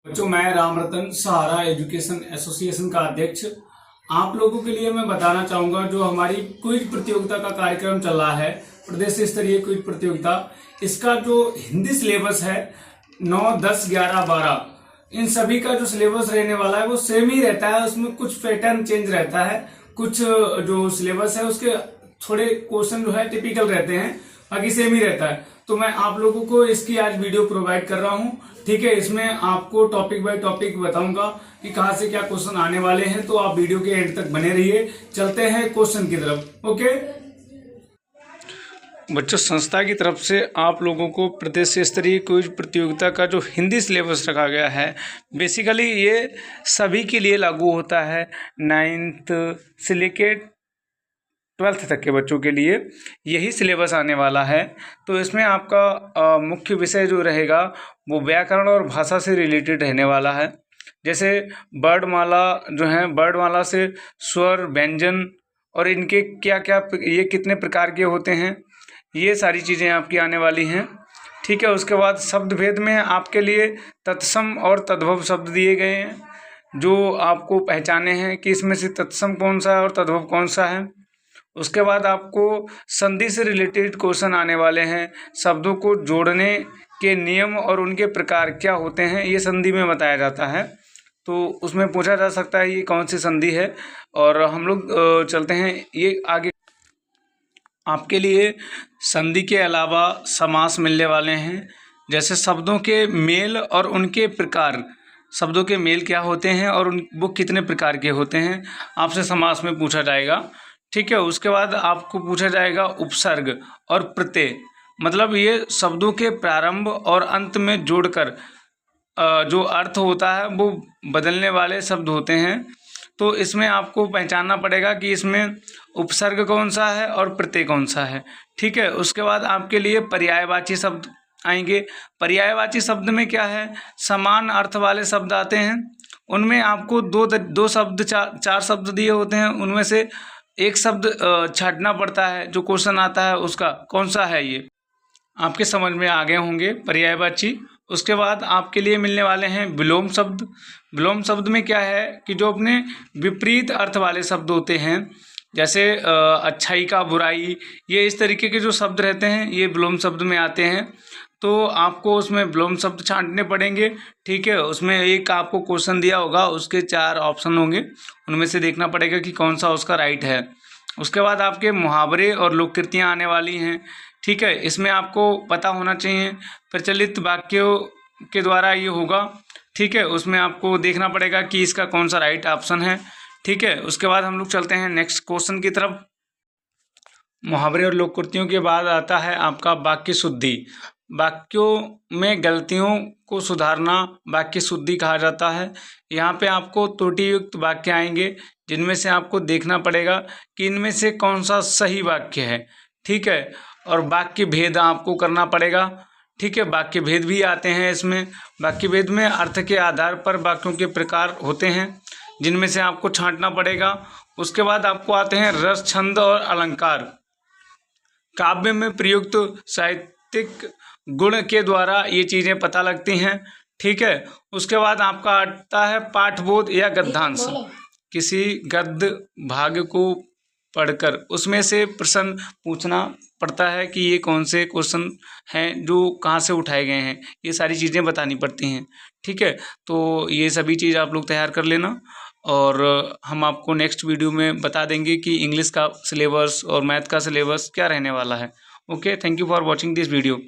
बच्चों, मैं राम रतन सहारा education association का अध्यक्ष आप लोगों के लिए मैं बताना चाहूंगा जो हमारी क्विज प्रतियोगिता का कार्यक्रम चल रहा है, प्रदेश स्तरीय क्विज प्रतियोगिता। इसका जो हिंदी सिलेबस है 9, 10, 11, 12 इन सभी का जो सिलेबस रहने वाला है वो सेम ही रहता है। उसमें कुछ पैटर्न चेंज रहता है, कुछ जो सिलेबस है उसके थोड़े क्वेश्चन जो है टिपिकल रहते हैं, बाकी सेम ही रहता है। तो मैं आप लोगों को इसकी आज वीडियो प्रोवाइड कर रहा हूँ। ठीक है, इसमें आपको टॉपिक बाय टॉपिक बताऊंगा कि कहाँ से क्या क्वेश्चन आने वाले हैं, तो आप वीडियो के एंड तक बने रहिए। चलते हैं क्वेश्चन की तरफ। ओके बच्चों, संस्था की तरफ से आप लोगों को प्रदेश स्तरीय क्विज प्रतियोगिता का जो हिंदी सिलेबस रखा गया है, बेसिकली ये सभी के लिए लागू होता है। 9th से लेके 12th तक के बच्चों के लिए यही सिलेबस आने वाला है। तो इसमें आपका मुख्य विषय जो रहेगा वो व्याकरण और भाषा से रिलेटेड रहने वाला है। जैसे वर्णमाला जो है, वर्णमाला से स्वर, व्यंजन और इनके क्या क्या, ये कितने प्रकार के होते हैं, ये सारी चीज़ें आपकी आने वाली हैं। ठीक है, उसके बाद शब्द भेद में आपके लिए तत्सम और तद्भव शब्द दिए गए हैं जो आपको पहचाने हैं कि इसमें से तत्सम कौन सा है और तद्भव कौन सा है। उसके बाद आपको संधि से रिलेटेड क्वेश्चन आने वाले हैं। शब्दों को जोड़ने के नियम और उनके प्रकार क्या होते हैं, ये संधि में बताया जाता है। तो उसमें पूछा जा सकता है ये कौन सी संधि है। और हम लोग चलते हैं ये आगे। आपके लिए संधि के अलावा समास मिलने वाले हैं, जैसे शब्दों के मेल और उनके प्रकार, शब्दों के मेल क्या होते हैं और वो कितने प्रकार के होते हैं, आपसे समास में पूछा जाएगा। ठीक है, उसके बाद आपको पूछा जाएगा उपसर्ग और प्रत्यय, मतलब ये शब्दों के प्रारंभ और अंत में जोड़कर जो अर्थ होता है वो बदलने वाले शब्द होते हैं। तो इसमें आपको पहचानना पड़ेगा कि इसमें उपसर्ग कौन सा है और प्रत्यय कौन सा है। ठीक है, उसके बाद आपके लिए पर्यायवाची शब्द आएंगे। पर्यायवाची शब्द में क्या है, समान अर्थ वाले शब्द आते हैं। उनमें आपको दो शब्द, चार शब्द दिए होते हैं, उनमें से एक शब्द छांटना पड़ता है। जो क्वेश्चन आता है उसका कौन सा है, ये आपके समझ में आ गए होंगे पर्यायवाची। उसके बाद आपके लिए मिलने वाले हैं विलोम शब्द। विलोम शब्द में क्या है कि जो अपने विपरीत अर्थ वाले शब्द होते हैं, जैसे अच्छाई का बुराई, ये इस तरीके के जो शब्द रहते हैं ये विलोम शब्द में आते हैं। तो आपको उसमें विलोम शब्द छांटने पड़ेंगे। ठीक है, उसमें एक आपको क्वेश्चन दिया होगा, उसके 4 ऑप्शन होंगे, उनमें से देखना पड़ेगा कि कौन सा उसका राइट है। उसके बाद आपके मुहावरे और लोककृतियाँ आने वाली हैं। ठीक है, इसमें आपको पता होना चाहिए प्रचलित वाक्यों के द्वारा ये होगा। ठीक है, उसमें आपको देखना पड़ेगा कि इसका कौन सा राइट ऑप्शन है। ठीक है, उसके बाद हम लोग चलते हैं नेक्स्ट क्वेश्चन की तरफ। मुहावरे और लोककृतियों के बाद आता है आपका वाक्य शुद्धि। वाक्यों में गलतियों को सुधारना वाक्य शुद्धि कहा जाता है। यहाँ पे आपको त्रुटियुक्त वाक्य आएंगे, जिनमें से आपको देखना पड़ेगा कि इनमें से कौन सा सही वाक्य है। ठीक है, और वाक्य भेद आपको करना पड़ेगा। ठीक है, वाक्य भेद भी आते हैं इसमें। वाक्य भेद में अर्थ के आधार पर वाक्यों के प्रकार होते हैं, जिनमें से आपको छांटना पड़ेगा। उसके बाद आपको आते हैं रस, छंद और अलंकार। काव्य में प्रयुक्त साहित्यिक गुण के द्वारा ये चीज़ें पता लगती हैं। ठीक है, उसके बाद आपका आता है पाठबोध या गद्यांश। किसी गद्य भाग को पढ़कर उसमें से प्रश्न पूछना पड़ता है कि ये कौन से क्वेश्चन हैं जो कहाँ से उठाए गए हैं, ये सारी चीज़ें बतानी पड़ती हैं। ठीक है, तो ये सभी चीज़ आप लोग तैयार कर लेना, और हम आपको नेक्स्ट वीडियो में बता देंगे कि इंग्लिश का सिलेबस और मैथ का सिलेबस क्या रहने वाला है। Okay, thank you for watching this video.